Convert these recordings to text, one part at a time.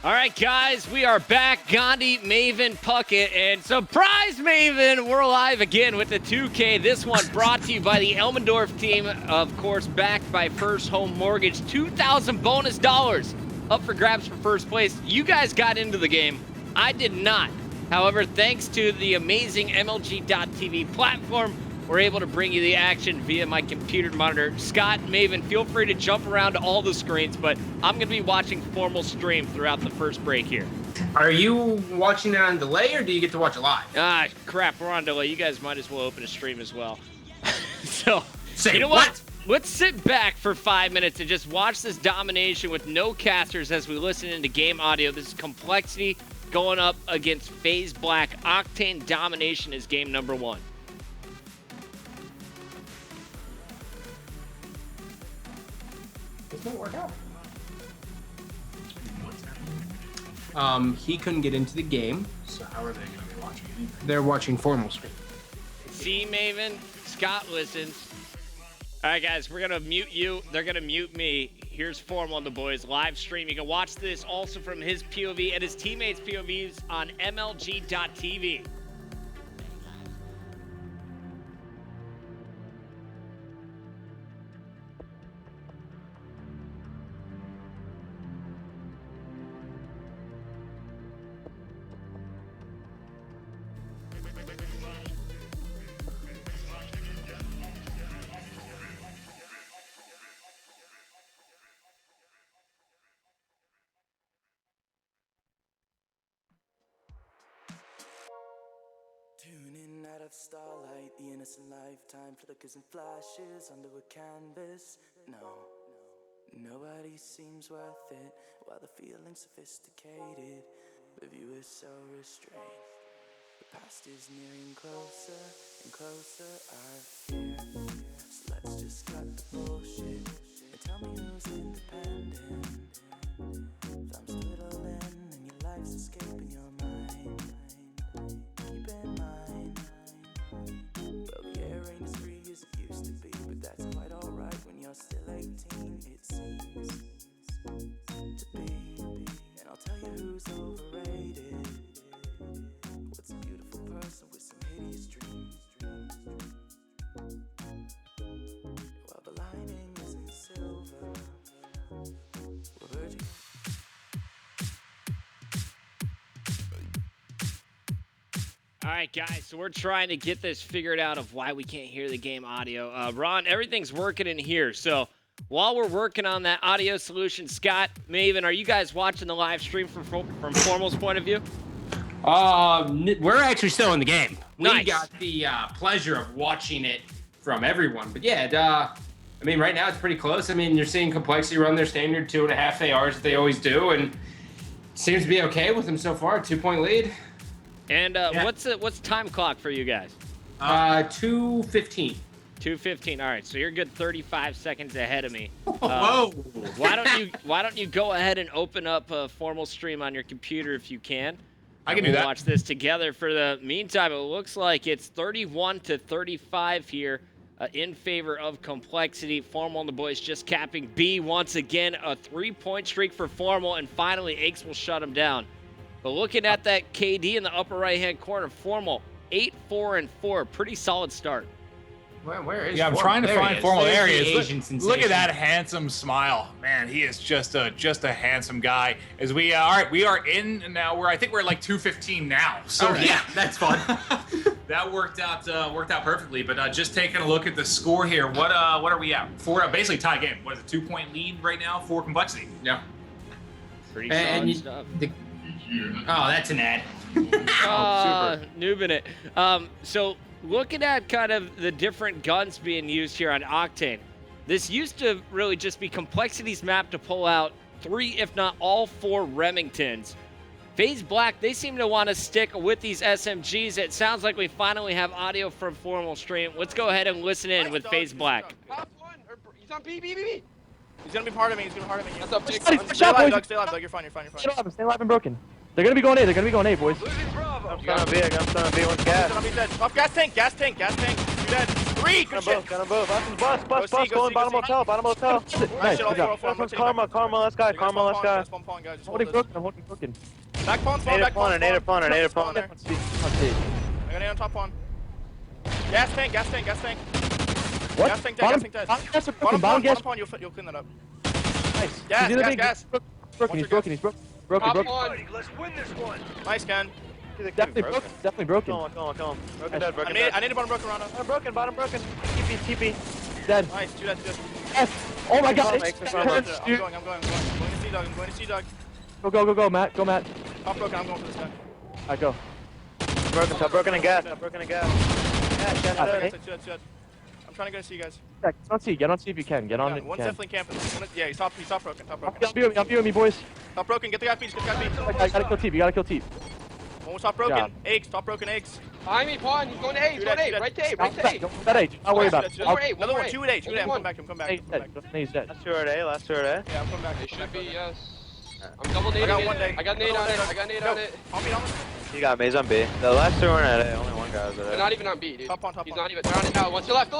All right, guys, we are back. Gandhi, Maven, Puckett, and surprise, Maven, we're live again with the 2K. This one brought to you by the Elmendorf team, of course, backed by First Home Mortgage. 2,000 bonus dollars up for grabs for first place. You guys got into the game. I did not. However, thanks to the amazing MLG.TV platform, we're able to bring you the action via my computer monitor. Scott, Maven, feel free to jump around to all the screens, but I'm going to be watching formal stream throughout the first break here. Are you watching it on delay, or do you get to watch it live? Ah, crap, we're on delay. You guys might as well open a stream as well. So, Say you know what? Let's sit back for 5 minutes and just watch this domination with no casters as we listen into game audio. This is compLexity going up against FaZe Black. Octane domination is game number 1. This won't work out. He couldn't get into the game. So how are they going to be watching anything? They're watching formal stream. See, Maven, Scott listens. All right, guys, we're going to mute you. They're going to mute me. Here's formal on the boys live stream. You can watch this also from his POV and his teammates' POVs on MLG.TV. Tuning out of starlight, the innocent lifetime flickers and flashes under a canvas. No, nobody seems worth it, while the feeling's sophisticated. The view is so restrained. The past is nearing closer and closer, I fear. So let's just cut the bullshit and tell me who's independent. Thumbs a little in and your life's escaping your mind. Keep in mind, well, the air ain't as free as it used to be, but that's quite alright when you're still 18, it seems to be. And I'll tell you who's overrated. What's a beautiful person with some hideous dreams? Well, the lining isn't silver. Well, Virgin. All right, guys, so we're trying to get this figured out of why we can't hear the game audio. Ron, everything's working in here. So while we're working on that audio solution, Scott, Maven, are you guys watching the live stream from Formal's point of view? We're actually still in the game. Nice. We got the pleasure of watching it from everyone. But yeah, I mean, right now it's pretty close. I mean, you're seeing compLexity run their standard 2.5 ARs that they always do, and seems to be okay with them so far. 2-point lead. And what's time clock for you guys? 2:15. 2:15. All right, so you're good 35 seconds ahead of me. Whoa! Why don't you go ahead and open up a formal stream on your computer if you can? I can do that. Watch this together. For the meantime, it looks like it's 31-35 here in favor of compLexity. Formal and the boys just capping B once again. A 3-point streak for Formal, and finally Aches will shut him down. But looking at that KD in the upper right-hand corner, Formal 8-4-4, pretty solid start. Where is? Yeah, I'm Formal? trying to There he find is. Formal. There's There he the is. Asian Look sensation. at that handsome smile, man. He is just a handsome guy. As we all right, we are in now. I think we're at like 2:15 now. So yeah, that's fun. that worked out perfectly. But just taking a look at the score here, what are we at? Basically tie game. What is it? 2-point lead right now for compLexity. Yeah. Pretty solid stuff. Oh, that's an ad. Noobing it. So looking at kind of the different guns being used here on Octane, this used to really just be compLexity's map to pull out 3, if not all 4 Remingtons. FaZe Black, they seem to want to stick with these SMGs. It sounds like we finally have audio from Formal stream. Let's go ahead and listen in with FaZe Black. He's on B. He's gonna be part of me. What's up, Jake? Stay alive, Doug. You're fine. Stay alive and broken. They're gonna be going A, boys. I'm still on B, one gas. Off gas tank. You dead. 3, Got good them shit. both, got them both. Bus, Go bus, see, bus, go going see, bottom go see. hotel, bottom hotel. Nice, Shit, all good job. four, I'm This one's rotating back. Karma, last guy, You guys Karma, last spawn guy. pawn, spawn pawn, guys. Just I'm holding hold this. broken, I'm holding broken. Back pawn, spawn, Native back pawn, pawn, native pawn, spawn. native Spawn pawn. there. Let's see, let's see. I got it on top pawn. Gas tank, gas tank, gas tank. What? Gas tank dead, gas tank dead. Bottom gas are Bottom broken, bottom gas. pawn, you'll clean that up. Nice. Gas, He's either gas, big- gas. Broken, he's broken, he's broken. Broken, broken. Nice, Ken. Definitely broken, definitely broken. Kill him. Broken dead, I broken need dead. a bottom broken around. Bottom broken. TP. Dead. Nice, do that. Yes. Oh my god. Makes It's me I'm Karma. turns, going, dude. I'm going to see dog, I'm going to see dog. Go, Matt. Go, Matt. Top broken, I'm going for this guy. Alright, go. Top broken and gas. Yeah, Okay. Do that. I'm trying to go to see you guys. Get on C if you can. Get on Yeah, it. one's Can. definitely camping. Yeah, he's top broken. I'll be with me, boys. Top broken, get the guy beat, I gotta kill Teep. You gotta kill Teep. One was top broken. job. Eggs, top broken eggs. Behind me, Pawn. He's going to A. He's Do going that, to do A. that. Right to A. Don't Right to A. don't age. Don't worry about it. One I'll- more eight, another one, 2 at 8. Only one. I'm coming back. He's dead. He's dead. Last two are at A, last two are at A. Yeah, I'm coming back. It should be, yes. I'm double nading I got it. one day. I got nade on it. Go. On me. You got maze on B. The last two aren't at A, only one guy was They're at not A. even on B, dude. Top on. He's not even. They're on it. One to left.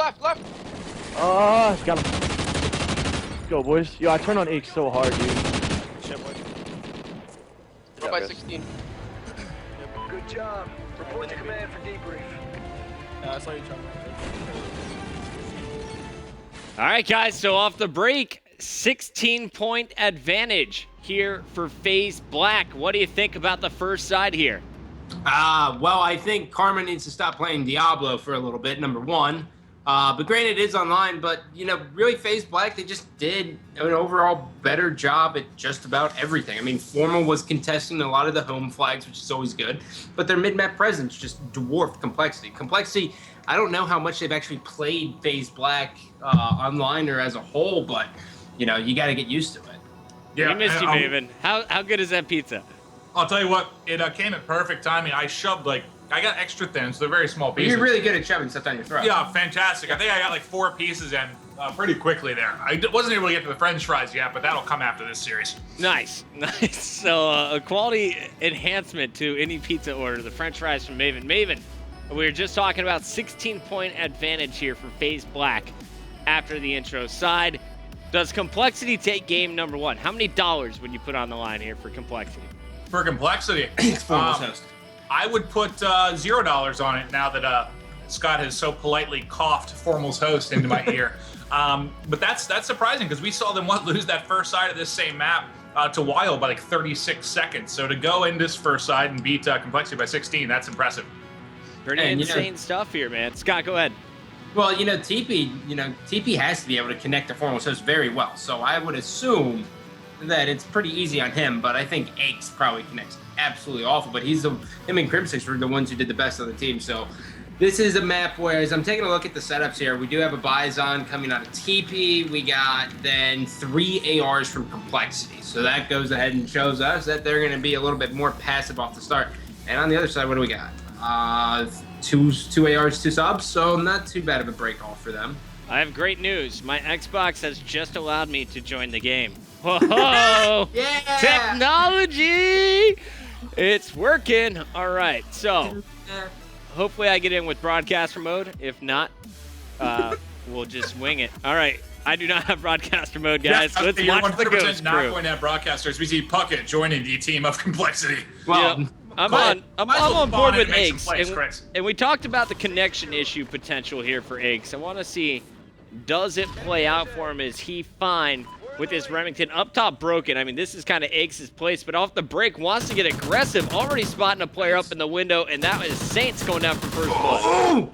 Oh, got him. Let's go, boys. Yo, I turn on H so hard, dude. Shit, boy. We're by 16. Good job. Report to command for debrief. I saw you trying. All right, guys, so off the break, 16-point advantage here for FaZe Black. What do you think about the first side here? Well, I think Karma needs to stop playing Diablo for a little bit, number one. But granted, it is online, but, really FaZe Black, they just did an overall better job at just about everything. I mean, Formal was contesting a lot of the home flags, which is always good, but their mid-map presence just dwarfed complexity. Complexity, I don't know how much they've actually played FaZe Black online or as a whole, but, you got to get used to it. We missed you, and, Maven. How good is that pizza? I'll tell you what, it came at perfect timing. I shoved I got extra thin, so they're very small pieces. You're really good at shoving stuff down your throat. Yeah, fantastic. I think I got 4 pieces in pretty quickly there. I wasn't able to get to the French fries yet, but that'll come after this series. Nice. So a quality enhancement to any pizza order, the French fries from Maven. Maven, we were just talking about 16-point advantage here for FaZe Black after the intro side. Does complexity take game number 1? How many dollars would you put on the line here for complexity? For complexity, Formal's host. I would put $0 on it now that Scott has so politely coughed Formal's host into my ear. But that's surprising because we saw them lose that first side of this same map to Wild by 36 seconds. So to go in this first side and beat complexity by 16, that's impressive. Pretty And, insane stuff here, man. Scott, go ahead. Well, TP has to be able to connect to Formal's host very well. So I would assume that it's pretty easy on him, but I think Aches probably connects absolutely awful. But him and Crimsix were the ones who did the best on the team. So this is a map where, as I'm taking a look at the setups here, we do have a Bison coming out of TP. We got then 3 ARs from Complexity. So that goes ahead and shows us that they're going to be a little bit more passive off the start. And on the other side, what do we got? 2 ARs, 2 subs. So not too bad of a break off for them. I have great news. My Xbox has just allowed me to join the game. Whoa! Yeah! Technology! It's working. All right, so hopefully I get in with broadcaster mode. If not, we'll just wing it. All right, I do not have broadcaster mode, guys. Yeah, Let's you're watch the 100% Ghost not crew. going to have broadcasters. We see Puckett joining the team of complexity. Well, Yep. I'm Might as well on spawn board in with and make some Eggs, plays, Chris. and we talked about the connection issue potential here for Eggs. I want to see, does it play out for him? Is he fine with his Remington up top broken? I mean, this is kind of Eggs' place, but off the break wants to get aggressive. Already spotting a player up in the window, and that is Saints going down for first blood. Oh!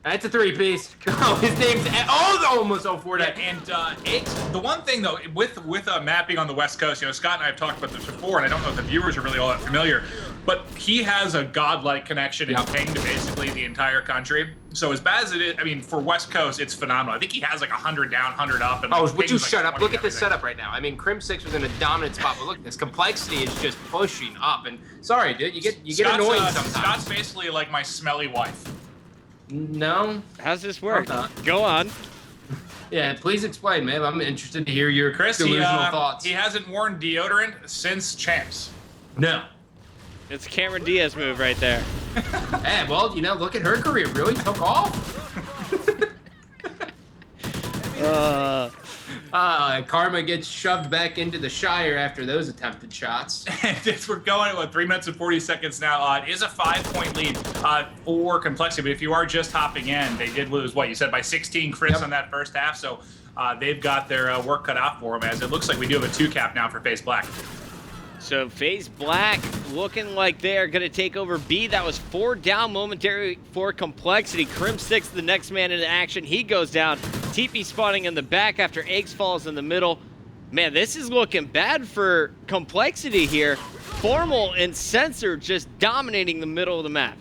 That's a 3-piece. Oh, his name's almost 04 Yeah, that. and Aches, the one thing though, with mapping on the West Coast, Scott and I have talked about this before, and I don't know if the viewers are really all that familiar, but he has a godlike connection in ping to basically the entire country. So as bad as it is, I mean, for West Coast, it's phenomenal. I think he has 100 down, 100 up. And Oh, would you ping's shut up? 20 Look at this everything. setup right now. I mean, Crim6 was in a dominant spot, but look at this. Complexity is just pushing up. And sorry, dude, you get Scott's, annoying sometimes. Scott's basically like my smelly wife. No? How's this work? not. Go on. Yeah, please explain, man. I'm interested to hear your Chris, delusional thoughts. he hasn't worn deodorant since Champs. No. It's a Cameron Diaz move right there. Hey, well, look at her career. Really took off. Karma gets shoved back into the Shire after those attempted shots. And we're going at 3 minutes and 40 seconds now. It is a 5-point lead for compLexity, but if you are just hopping in, they did lose, what you said, by 16 Chris on that first half, so they've got their work cut out for them, as it looks like we do have a 2-cap now for FaZe Black. So FaZe Black looking like they're going to take over B. That was 4 down momentarily for compLexity. Crim6, the next man into action. He goes down. TP spawning in the back after Eggs falls in the middle. Man, this is looking bad for compLexity here. Formal and Sensor just dominating the middle of the map.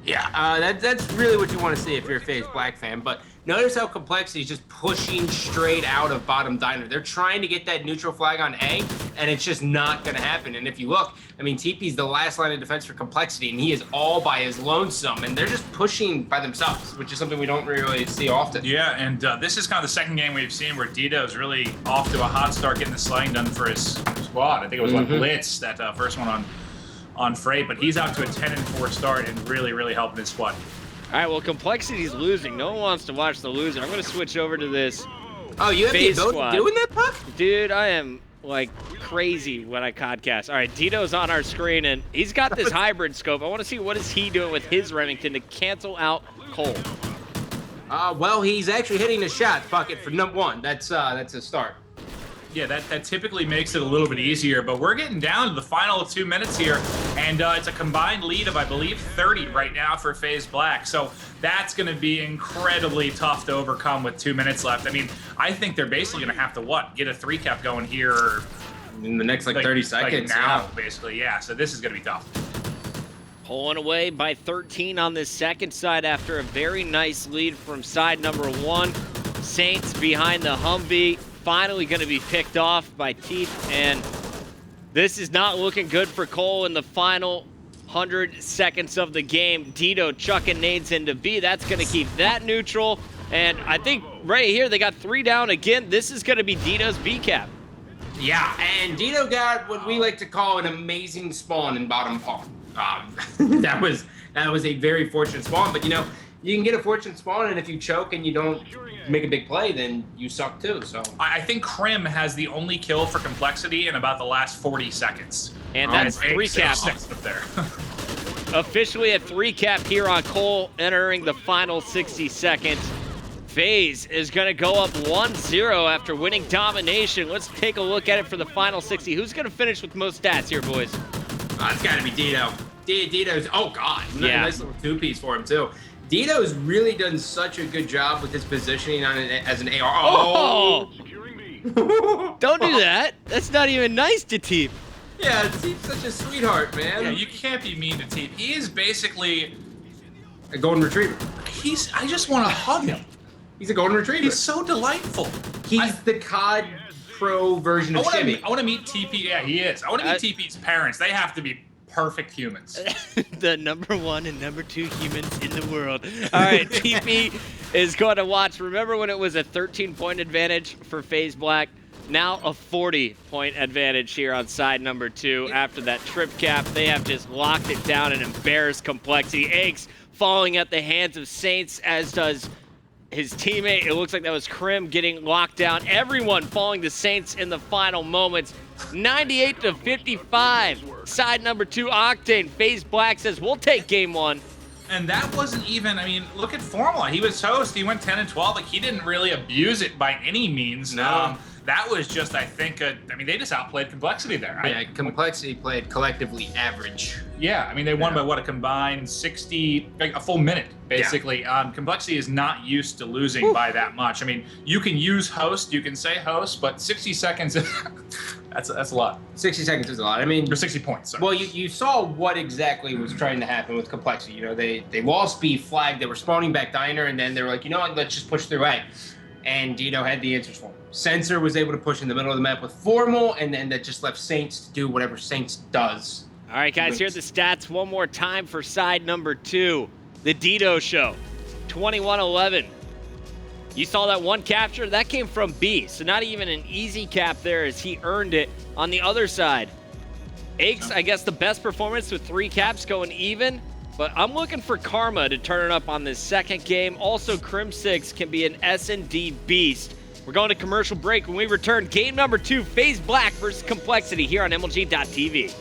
Yeah, that's really what you want to see if you're a FaZe Black fan. But notice how compLexity is just pushing straight out of bottom diner. They're trying to get that neutral flag on A, and it's just not going to happen. And if you look, I mean, TP's the last line of defense for compLexity, and he is all by his lonesome. And they're just pushing by themselves, which is something we don't really see often. Yeah, and this is kind of the second game we've seen where Dito's really off to a hot start, getting the sliding done for his squad. I think it was Blitz, that first one on Freight, but he's out to a 10-4 start and really, really helping his squad. All right, well, compLexity's losing. No one wants to watch the loser. I'm going to switch over to this. Oh, you have the ability doing that, Puck? Dude, I am like crazy when I podcast. All right, Dito's on our screen, and he's got this hybrid scope. I want to see what is he doing with his Remington to cancel out Cole. Well, he's actually hitting a shot, Puckett, for number 1. That's a start. Yeah, that typically makes it a little bit easier, but we're getting down to the final 2 minutes here, and it's a combined lead of, I believe, 30 right now for FaZe Black. So that's going to be incredibly tough to overcome with 2 minutes left. I mean, I think they're basically going to have to, get a 3-cap going here in the next, 30 seconds. Now, basically, yeah. So this is going to be tough. Pulling away by 13 on this second side after a very nice lead from side number 1. Saints behind the Humvee. Finally going to be picked off by Teeth, and this is not looking good for Cole in the final 100 seconds of the game. Dito chucking nades into B. That's going to keep that neutral, and I think right here they got 3 down again. This is going to be Dito's B cap. Yeah, and Dito got what we like to call an amazing spawn in bottom pawn. That was a very fortunate spawn, but you can get a fortune spawn, and if you choke and you don't make a big play, then you suck too. So I think Crim has the only kill for compLexity in about the last 40 seconds. And that's 3 caps up there. Officially a 3-cap here on Cole, entering the final 60 seconds. FaZe is going to go up 1-0 after winning domination. Let's take a look at it for the final 60. Who's going to finish with most stats here, boys? It's got to be Dito. Dito's, oh God, yeah. Nice little 2-piece for him too. Dito's really done such a good job with his positioning on it as an AR. Oh! Don't do that. That's not even nice to Teep. Yeah, Teep's such a sweetheart, man. Yeah, you can't be mean to Teep. He is basically a golden retriever. I just want to hug him. He's a golden retriever. He's so delightful. He's the COD Pro version of Shimmy. I want to meet TP. Yeah, he is. I want to meet TP's parents. They have to be perfect humans. The number 1 and number 2 humans in the world. All right, TP is going to watch. Remember when it was a 13-point advantage for FaZe Black? Now a 40-point advantage here on side number 2 after that trip cap. They have just locked it down and embarrassed compLexity. Eggs falling at the hands of Saints, as does his teammate. It looks like that was Crim getting locked down. Everyone falling to Saints in the final moments. 98-55. Side number 2, Octane. FaZe Black says, we'll take game 1. And that wasn't even, I mean, look at Formula. He was host. He went 10-12. Like, he didn't really abuse it by any means. No. That was just, I think, I mean, they just outplayed compLexity there. Yeah, compLexity played collectively average. Yeah, I mean, they won by what, a combined 60, like a full minute, basically. Yeah. compLexity is not used to losing by that much. I mean, you can use host, you can say host, but 60 seconds, that's a lot. 60 seconds is a lot. I mean, or 60 points. Sorry. Well, you saw what exactly was trying to happen with compLexity. They lost B flag, they were spawning back diner, and then they were like, you know what, let's just push through A. And Dito had the answers for him. Sensor was able to push in the middle of the map with Formal, and then that just left Saints to do whatever Saints does. All right, guys, here are the stats one more time for side number 2. The Dito show, 21-11. You saw that one capture? That came from B, so not even an easy cap there as he earned it. On the other side, Eggs, I guess the best performance with 3 caps going even, but I'm looking for Karma to turn it up on this second game. Also, Crim6 can be an S&D beast. We're going to commercial break. When we return, game number 2, FaZe Black versus compLexity here on MLG.TV.